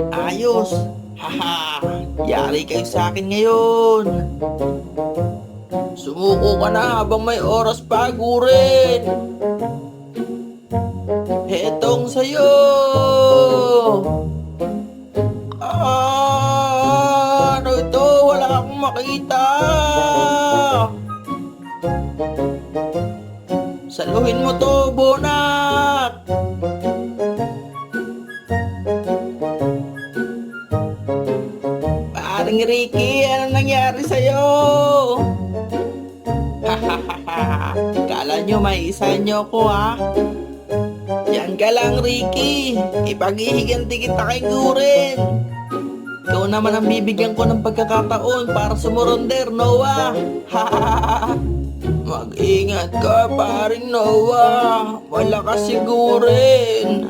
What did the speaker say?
Ayos. Haha, yari kayo sa akin ngayon. Sumuko ka na habang may oras pa, Guren. Hetong sa'yo. Ano ito? Wala akong makita. Saluhin mo to, Bonak. Paring Ricky, ano nangyari sa'yo? Hahaha, kala nyo may isa nyo ko ha? Yan ka lang, Ricky. Ipaghihiganti kita kay Guren. Ikaw naman ang bibigyan ko ng pagkakataon para sumuronder, Noah. Mag-ingat ka, paring Noah. Wala ka sigurin.